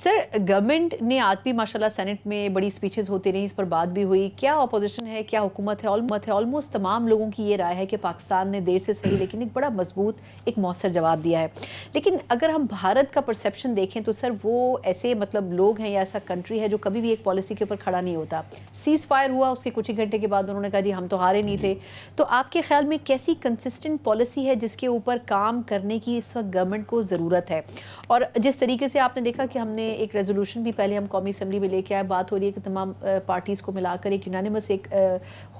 سر government نے آج بھی ماشاءاللہ سینٹ میں بڑی سپیچز ہوتی رہی، اس پر بات بھی ہوئی، کیا اپوزیشن ہے کیا حکومت ہے، آلموسٹ تمام لوگوں کی یہ رائے ہے کہ پاکستان نے دیر سے صحیح لیکن ایک بڑا مضبوط ایک مؤثر جواب دیا ہے. لیکن اگر ہم بھارت کا پرسیپشن دیکھیں تو سر وہ ایسے مطلب لوگ ہیں یا ایسا کنٹری ہے جو کبھی بھی ایک پالیسی کے اوپر کھڑا نہیں ہوتا. سیز فائر ہوا، اس کے کچھ ہی گھنٹے کے بعد انہوں نے کہا جی ہم تو ہارے نہیں تھے. تو آپ کے خیال میں کیسی کنسسٹنٹ پالیسی ہے جس کے اوپر کام کرنے کی اس وقت گورنمنٹ کو ضرورت ہے؟ اور جس طریقے سے آپ نے دیکھا کہ ہم نے ایک ریزولوشن بھی پہلے ہم قومی اسمبلی میں لے کے آئے، بات ہو رہی ہے کہ تمام پارٹیز کو ملا کر ایک یونانیمس ایک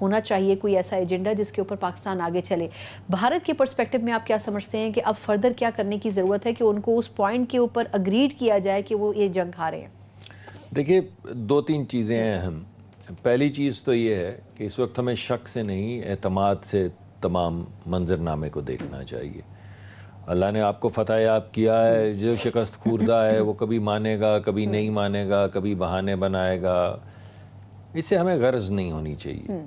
ہونا چاہیے کوئی ایسا ایجنڈا جس کے اوپر پاکستان آگے چلے. بھارت کے پرسپیکٹو میں آپ کیا سمجھتے ہیں کہ اب فردر کیا کرنے کی ضرورت ہے کہ ان کو اس پوائنٹ کے اوپر اگریڈ کیا جائے کہ وہ یہ جنگ ہارے ہیں؟ دیکھیے، دو تین چیزیں ہیں اہم. پہلی چیز تو یہ ہے کہ اس وقت ہمیں شک سے نہیں، اعتماد سے تمام منظرنامے کو دیکھنا چاہیے. اللہ نے آپ کو فتح یاب کیا ہے، جو شکست خوردہ ہے وہ کبھی مانے گا، کبھی نہیں مانے گا، کبھی بہانے بنائے گا. اس سے ہمیں غرض نہیں ہونی چاہیے.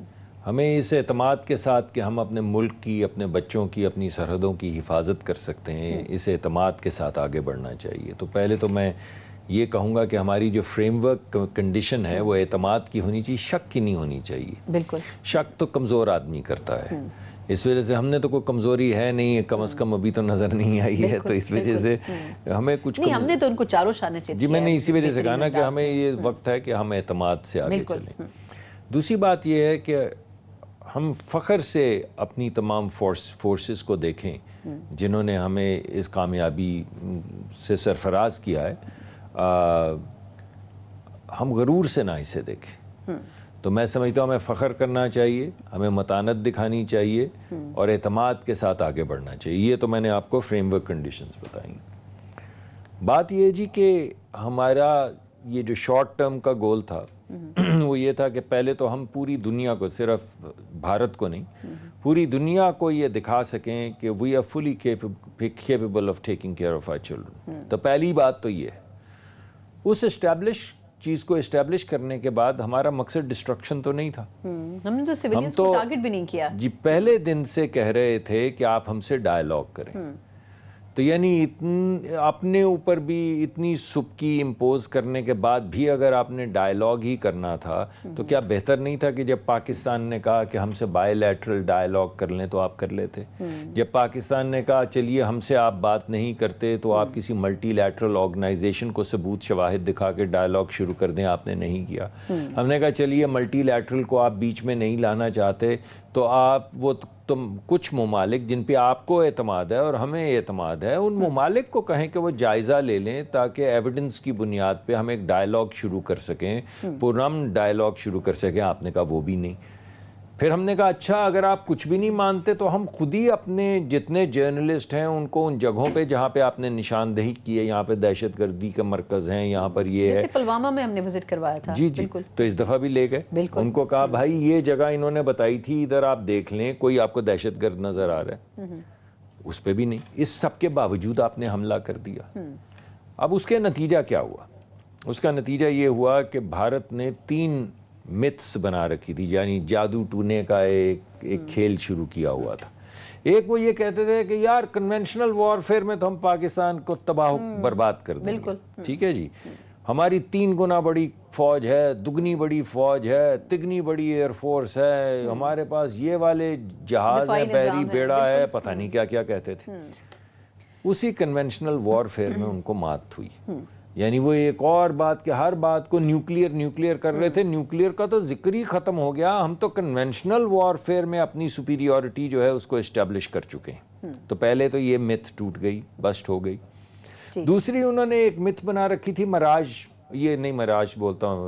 ہمیں اس اعتماد کے ساتھ کہ ہم اپنے ملک کی، اپنے بچوں کی، اپنی سرحدوں کی حفاظت کر سکتے ہیں، اس اعتماد کے ساتھ آگے بڑھنا چاہیے. تو پہلے تو میں یہ کہوں گا کہ ہماری جو فریم ورک کنڈیشن ہے وہ اعتماد کی ہونی چاہیے، شک کی نہیں ہونی چاہیے. بالکل. شک تو کمزور آدمی کرتا ہے. اس وجہ سے ہم نے تو کوئی کمزوری ہے نہیں، کم از کم ابھی تو نظر نہیں آئی ہے. تو اس وجہ سے ہمیں کچھ نہیں، ہم نے تو ان کو چاروں شانے چیت جی میں نے اسی وجہ سے کہا نا کہ ہمیں یہ وقت ہے کہ ہم اعتماد سے آگے چلیں. دوسری بات یہ ہے کہ ہم فخر سے اپنی تمام فورسز کو دیکھیں جنہوں نے ہمیں اس کامیابی سے سرفراز کیا ہے. ہم غرور سے نہ اسے دیکھیں. تو میں سمجھتا ہوں ہمیں فخر کرنا چاہیے، ہمیں متانت دکھانی چاہیے اور اعتماد کے ساتھ آگے بڑھنا چاہیے. یہ تو میں نے آپ کو فریم ورک کنڈیشنز بتائیں. بات یہ جی کہ ہمارا یہ جو شارٹ ٹرم کا گول تھا وہ یہ تھا کہ پہلے تو ہم پوری دنیا کو، صرف بھارت کو نہیں، پوری دنیا کو یہ دکھا سکیں کہ we are fully capable of taking care of our children. تو پہلی بات تو یہ ہے. اس چیز کو اسٹیبلش کرنے کے بعد ہمارا مقصد ڈسٹرکشن تو نہیں تھا. ہم نے تو سیویلینز کو ٹارگٹ بھی نہیں کیا. جی پہلے دن سے کہہ رہے تھے کہ آپ ہم سے ڈائیلاگ کریں. تو یعنی اپنے اوپر بھی اتنی سبکی امپوز کرنے کے بعد بھی اگر آپ نے ڈائیلاگ ہی کرنا تھا تو کیا بہتر نہیں تھا کہ جب پاکستان نے کہا کہ ہم سے بائی لیٹرل ڈائیلاگ کر لیں تو آپ کر لیتے؟ جب پاکستان نے کہا چلیے ہم سے آپ بات نہیں کرتے تو آپ کسی ملٹی لیٹرل آرگنائزیشن کو ثبوت شواہد دکھا کے ڈائیلاگ شروع کر دیں، آپ نے نہیں کیا. ہم نے کہا چلیے ملٹی لیٹرل کو آپ بیچ میں نہیں لانا چاہتے تو آپ وہ تم کچھ ممالک جن پہ آپ کو اعتماد ہے اور ہمیں اعتماد ہے ان ممالک کو کہیں کہ وہ جائزہ لے لیں تاکہ ایویڈنس کی بنیاد پہ ہم ایک ڈائیلاگ شروع کر سکیں، پرامن ڈائیلاگ شروع کر سکیں. آپ نے کہا وہ بھی نہیں. پھر ہم نے کہا اچھا اگر آپ کچھ بھی نہیں مانتے تو ہم خود ہی اپنے جتنے جرنلسٹ ہیں ان کو ان جگہوں پہ جہاں پہ آپ نے نشاندہی کی ہے، یہاں پہ دہشت گردی کے مرکز ہیں، یہاں پر یہ ہے، جیسے پلوامہ میں ہم نے وزٹ کروایا تھا. جی تو اس دفعہ بھی لے گئے. ان کو کہا بھائی یہ جگہ انہوں نے بتائی تھی ادھر آپ دیکھ لیں، کوئی آپ کو دہشت گرد نظر آ رہا ہے؟ اس پہ بھی نہیں. اس سب کے باوجود آپ نے حملہ کر دیا. اب اس کے نتیجہ کیا ہوا؟ اس کا نتیجہ یہ ہوا کہ بھارت نے 3 متس بنا رکھی تھی، یعنی جادو ٹونے کا ایک کھیل شروع کیا ہوا تھا. ایک وہ یہ کہتے تھے کہ یار کنونشنل وارفیئر میں تو ہم پاکستان کو تباہ برباد کر دیں گے. ٹھیک ہے جی، ہماری 3 گنا بڑی فوج ہے، دگنی بڑی فوج ہے، تگنی بڑی ایئر فورس ہے، ہمارے پاس یہ والے جہاز ہے، بحری بیڑا ہے، پتہ نہیں کیا کیا کہتے تھے. اسی کنونشنل وارفیئر میں ان کو مات ہوئی. یعنی وہ ایک اور بات کہ ہر بات کو نیوکلیئر کر رہے تھے. نیوکلیئر کا تو ذکر ہی ختم ہو گیا، ہم تو کنونشنل وارفیئر میں اپنی سپیریورٹی جو ہے اس کو اسٹیبلش کر چکے ہیں. تو پہلے تو یہ متھ ٹوٹ گئی، بسٹ ہو گئی. دوسری انہوں نے ایک متھ بنا رکھی تھی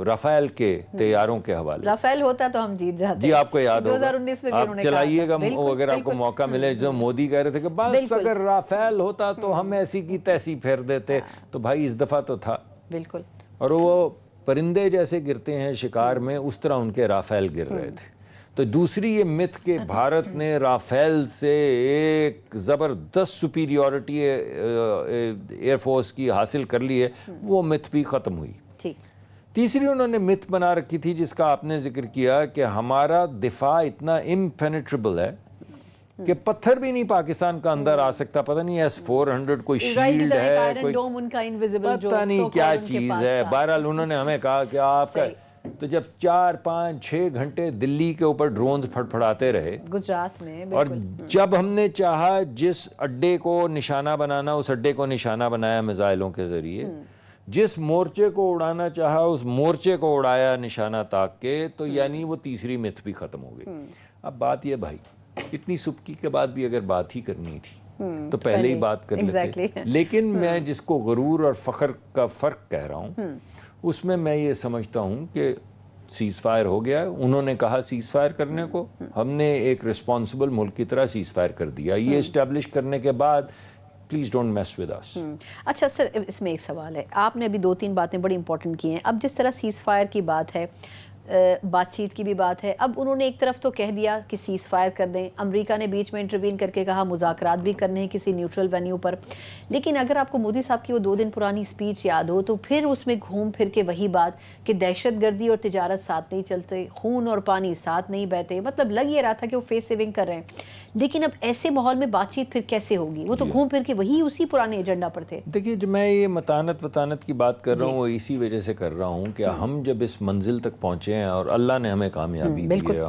رافیل کے طیاروں کے حوالے سے. رافیل ہوتا تو ہم جیت جاتے. جی آپ کو یاد ہوگا، آپ چلائیے گا اگر آپ کو موقع ملے. جو مودی کہہ رہے تھے کہ بس اگر رافیل ہوتا تو ہم ایسی کی تیسی پھیر دیتے. تو بھائی اس دفعہ تو تھا. بالکل. اور وہ پرندے جیسے گرتے ہیں شکار میں، اس طرح ان کے رافیل گر رہے تھے. تو دوسری یہ متھ کہ بھارت نے رافیل سے ایک زبردست سپیریورٹی ایئر فورس کی حاصل کر لی ہے، وہ متھ بھی ختم ہوئی. تیسری انہوں نے متھ بنا رکھی تھی جس کا آپ نے ذکر کیا کہ ہمارا دفاع اتنا امپینیٹریبل ہے کہ پتھر بھی نہیں پاکستان کا اندر آ سکتا. پتہ نہیں S-400 کوئی شیلڈ ہے, کوئی پتہ نہیں کیا چیز ہے. بہرحال انہوں نے ہمیں کہا کہ آپ کا, تو جب 4-5-6 گھنٹے دلی کے اوپر ڈرونز پھڑپھڑاتے رہے گجرات میں, اور جب ہم نے چاہا جس اڈے کو نشانہ بنانا اس اڈے کو نشانہ بنایا میزائلوں کے ذریعے, جس مورچے کو اڑانا چاہا اس مورچے کو اڑایا نشانہ تاک کے, تو یعنی وہ تیسری متھ بھی ختم ہو گئی. اب بات یہ بھائی, اتنی سبکی کے بعد بھی اگر بات ہی کرنی تھی تو پہلے ہی بات کر لیتے. لیکن میں جس کو غرور اور فخر کا فرق کہہ رہا ہوں, اس میں یہ سمجھتا ہوں کہ سیز فائر ہو گیا. انہوں نے کہا سیز فائر کرنے کو, ہم نے ایک رسپانسبل ملک کی طرح سیز فائر کر دیا. یہ اسٹیبلش کرنے کے بعد please don't mess with us. اچھا سر, اس میں ایک سوال ہے. آپ نے ابھی 2-3 باتیں بڑی امپورٹنٹ کی ہیں. اب جس طرح سیز فائر کی بات ہے, بات چیت کی بھی بات ہے, اب انہوں نے ایک طرف تو کہہ دیا کہ سیز فائر کر دیں, امریکہ نے بیچ میں انٹروین کر کے کہا مذاکرات بھی کرنے ہیں کسی نیوٹرل وینیو پر. لیکن اگر آپ کو مودی صاحب کی وہ 2 دن پرانی سپیچ یاد ہو تو پھر اس میں گھوم پھر کے وہی بات کہ دہشت گردی اور تجارت ساتھ نہیں چلتے, خون اور پانی ساتھ نہیں بہتے. مطلب لگ یہ رہا تھا کہ وہ فیس سیونگ کر رہے ہیں. لیکن اب ایسے ماحول میں بات چیت پھر کیسے ہوگی؟ وہ تو گھوم پھر کے وہی اسی پرانے ایجنڈا پر تھے. دیکھیے, جو میں یہ متانت کی بات کر رہا ہوں وہ اسی وجہ سے کر رہا ہوں کہ ہم جب اس منزل تک پہنچے ہیں اور اللہ نے ہمیں کامیابی دی ہے,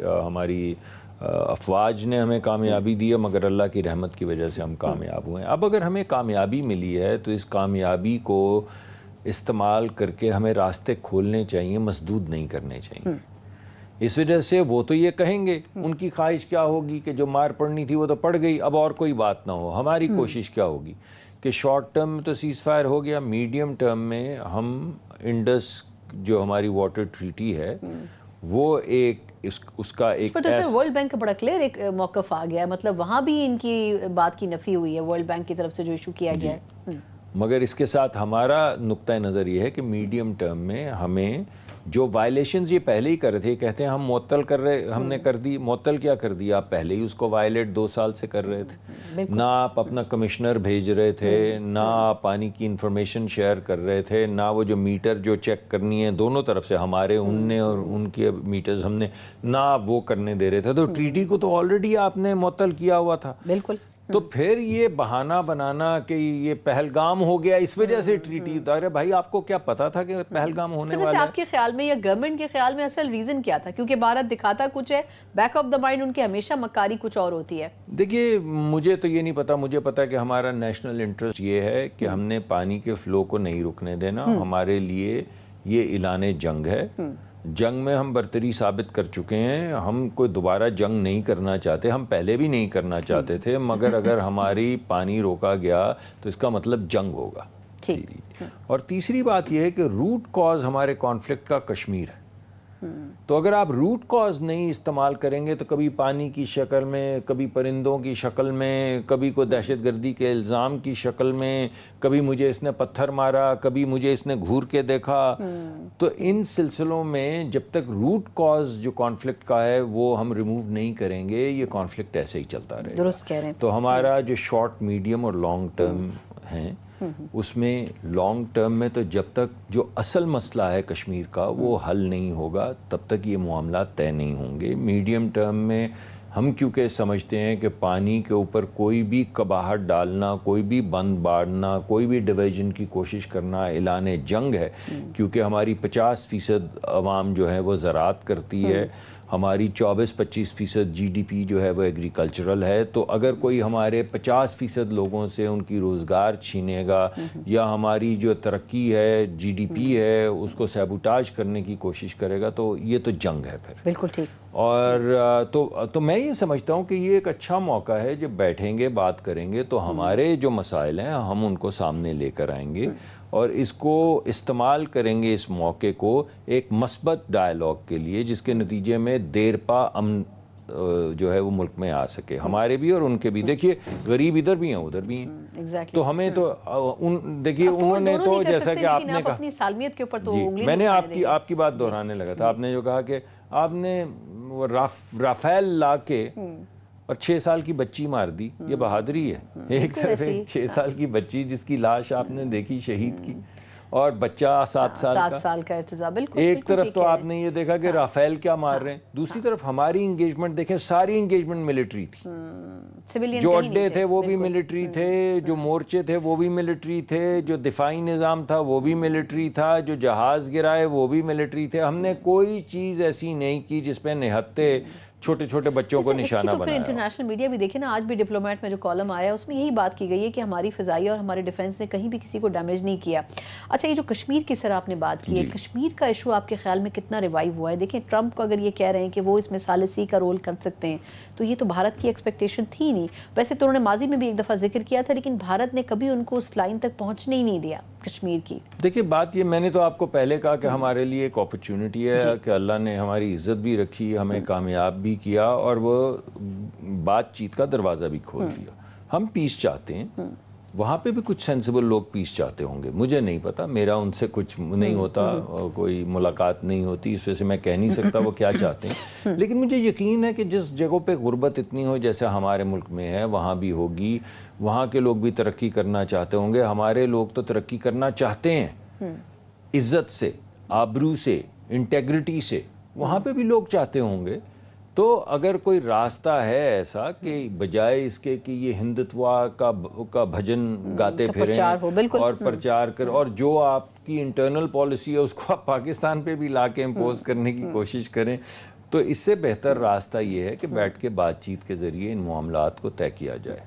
ہماری افواج نے ہمیں کامیابی دی ہے, مگر اللہ کی رحمت کی وجہ سے ہم کامیاب ہوئے ہیں. اب اگر ہمیں کامیابی ملی ہے تو اس کامیابی کو استعمال کر کے ہمیں راستے کھولنے چاہیے, مسدود نہیں کرنے چاہیے. اس وجہ سے وہ تو یہ کہیں گے, ان کی خواہش کیا ہوگی کہ جو مار پڑنی تھی وہ تو پڑ گئی, اب اور کوئی بات نہ ہو. ہماری کوشش کیا ہوگی کہ شارٹ ٹرم میں تو سیز فائر ہو گیا, میڈیم ٹرم میں ہم انڈس جو ہماری واٹر ٹریٹی ہے وہ ایک اس کا ایک ورلڈ بینک کا بڑا کلیئر ایک موقف آ گیا ہے. مطلب وہاں بھی ان کی بات کی نفی ہوئی ہے ورلڈ بینک کی طرف سے جو ایشو کیا گیا ہے. مگر اس کے ساتھ ہمارا نقطہ نظر یہ ہے کہ میڈیم ٹرم میں ہمیں جو وائلیشنز یہ پہلے ہی کر رہے تھے, کہتے ہیں ہم معطل کر رہے, ہم نے کر دی. معطل کیا کر دیا؟ آپ پہلے ہی اس کو وائلیٹ 2 سال سے کر رہے تھے. نہ آپ اپنا کمشنر بھیج رہے تھے, نہ آپ پانی کی انفارمیشن شیئر کر رہے تھے, نہ وہ جو میٹر جو چیک کرنی ہے دونوں طرف سے ہمارے, ان نے اور ان کے میٹرز ہم نے, نہ آپ وہ کرنے دے رہے تھے. تو ٹریٹی کو تو آلریڈی آپ نے معطل کیا ہوا تھا. بالکل. تو پھر یہ بہانہ بنانا کہ یہ پہلگام ہو گیا اس وجہ سے ٹریٹی, ارے بھائی آپ کو کیا پتا تھا کہ پہلگام ہونے والا ہے؟ آپ کے خیال میں یا گورنمنٹ کے خیال میں اصل ریزن کیا تھا؟ کیونکہ بھارت دکھاتا کچھ ہے, back of the mind in کے ہمیشہ مکاری کچھ اور ہوتی ہے. دیکھیے, مجھے تو یہ نہیں پتا. مجھے پتا کہ ہمارا نیشنل انٹرسٹ یہ ہے کہ ہم نے پانی کے فلو کو نہیں رکنے دینا. ہمارے لیے یہ اعلان جنگ ہے. جنگ میں ہم برتری ثابت کر چکے ہیں. ہم کوئی دوبارہ جنگ نہیں کرنا چاہتے, ہم پہلے بھی نہیں کرنا چاہتے تھے, مگر اگر ہماری پانی روکا گیا تو اس کا مطلب جنگ ہوگا. اور تیسری بات یہ ہے کہ روٹ کاز ہمارے کانفلکٹ کا کشمیر ہے. تو اگر آپ روٹ کاز نہیں استعمال کریں گے تو کبھی پانی کی شکل میں, کبھی پرندوں کی شکل میں, کبھی کوئی دہشت گردی کے الزام کی شکل میں, کبھی مجھے اس نے پتھر مارا, کبھی مجھے اس نے گھور کے دیکھا, تو ان سلسلوں میں جب تک روٹ کاز جو کانفلکٹ کا ہے وہ ہم ریموو نہیں کریں گے, یہ کانفلکٹ ایسے ہی چلتا رہے گا. درست کہہ رہے ہیں. تو ہمارا جو شارٹ, میڈیم اور لانگ ٹرم ہیں, اس میں لانگ ٹرم میں تو جب تک جو اصل مسئلہ ہے کشمیر کا وہ حل نہیں ہوگا تب تک یہ معاملات طے نہیں ہوں گے. میڈیم ٹرم میں ہم کیونکہ سمجھتے ہیں کہ پانی کے اوپر کوئی بھی قباہٹ ڈالنا, کوئی بھی بند باڑنا, کوئی بھی ڈویژن کی کوشش کرنا اعلان جنگ ہے. کیونکہ ہماری 50% عوام جو ہے وہ زراعت کرتی ہے, ہماری 24-25% جی ڈی پی جو ہے وہ ایگریکلچرل ہے. تو اگر کوئی ہمارے 50% لوگوں سے ان کی روزگار چھینے گا یا ہماری جو ترقی ہے, جی ڈی پی ہے, اس کو سیبوٹاج کرنے کی کوشش کرے گا تو یہ تو جنگ ہے پھر. بالکل ٹھیک. اور تو میں یہ سمجھتا ہوں کہ یہ ایک اچھا موقع ہے, جب بیٹھیں گے بات کریں گے تو ہمارے جو مسائل ہیں ہم ان کو سامنے لے کر آئیں گے اور اس کو استعمال کریں گے, اس موقع کو ایک مثبت ڈائیلاگ کے لیے, جس کے نتیجے میں دیر پا امن جو ہے وہ ملک میں آ سکے, ہمارے بھی اور ان کے بھی. دیکھیے, غریب ادھر بھی ہیں ادھر بھی ہیں, تو ہمیں تو دیکھیے انہوں نے تو جیسا کہ آپ نے کہا, اپنی سالمیت کے اوپر تو میں نے آپ کی بات دہرانے لگا تھا. آپ نے جو کہا کہ آپ نے رافیل لا کے اور 6 سال کی بچی مار دی, یہ بہادری ہے. ایک طرف 6 سال کی بچی جس کی لاش آپ نے دیکھی شہید کی, اور بچہ 7 سال کا. 7 سال کا ارتضیٰ. بالکل ایک طرف تو آپ نے یہ دیکھا کہ رافیل کیا مار رہے ہیں, دوسری طرف ہماری انگیجمنٹ دیکھیں, ساری انگیجمنٹ ملٹری تھی. جو اڈے تھے وہ بھی ملٹری تھے, جو مورچے تھے وہ بھی ملٹری تھے, جو دفاعی نظام تھا وہ بھی ملٹری تھا, جو جہاز گرائے وہ بھی ملٹری تھے. ہم نے کوئی چیز ایسی نہیں کی جس پہ نہتے چھوٹے چھوٹے بچوں کو نشانہ بنایا. انٹرنیشنل میڈیا بھی دیکھیں نا, آج بھی ڈپلومیٹ میں جو کالم آیا اس میں یہی بات کی گئی ہے کہ ہماری فضائیہ اور ہمارے ڈیفنس نے کہیں بھی کسی کو ڈیمیج نہیں کیا. اچھا, یہ جو کشمیر کی سر آپ نے بات کی ہے, کشمیر کا ایشو آپ کے خیال میں کتنا ریوائیو ہوا ہے؟ دیکھیں ٹرمپ کو اگر یہ کہہ رہے ہیں کہ وہ اس میں ثالثی کا رول کر سکتے ہیں, تو یہ تو بھارت کی ایکسپیکٹیشن تھی نہیں. ویسے تو انہوں نے ماضی میں بھی ایک دفعہ ذکر کیا تھا, لیکن بھارت نے کبھی ان کو اس لائن تک پہنچنے ہی نہیں دیا کشمیر کی. دیکھیں بات یہ, میں نے تو آپ کو پہلے کہا کہ ہمارے لیے ایک اپرچونٹی ہے کہ اللہ نے ہماری عزت بھی رکھی, ہمیں کامیاب بھی کیا اور وہ بات چیت کا دروازہ بھی کھول دیا. ہم پیس چاہتے ہیں, وہاں پہ بھی کچھ سینسیبل لوگ پیس چاہتے ہوں گے, مجھے نہیں پتا, میرا ان سے کچھ نہیں ہوتا, کوئی ملاقات نہیں ہوتی, اس وجہ سے میں کہہ نہیں سکتا وہ کیا چاہتے ہیں. لیکن مجھے یقین ہے کہ جس جگہوں پہ غربت اتنی ہو جیسے ہمارے ملک میں ہے, وہاں بھی ہوگی. وہاں کے لوگ بھی ترقی کرنا چاہتے ہوں گے, ہمارے لوگ تو ترقی کرنا چاہتے ہیں عزت سے, آبرو سے, انٹیگریٹی سے, وہاں پہ بھی لوگ چاہتے ہوں گے. تو اگر کوئی راستہ ہے ایسا کہ بجائے اس کے کہ یہ ہندتوا کا بھجن گاتے پھریں اور پرچار کر, اور جو آپ کی انٹرنل پالیسی ہے اس کو آپ پاکستان پہ بھی لا کے امپوز کرنے کی کوشش کریں, تو اس سے بہتر راستہ یہ ہے کہ بیٹھ کے بات چیت کے ذریعے ان معاملات کو طے کیا جائے.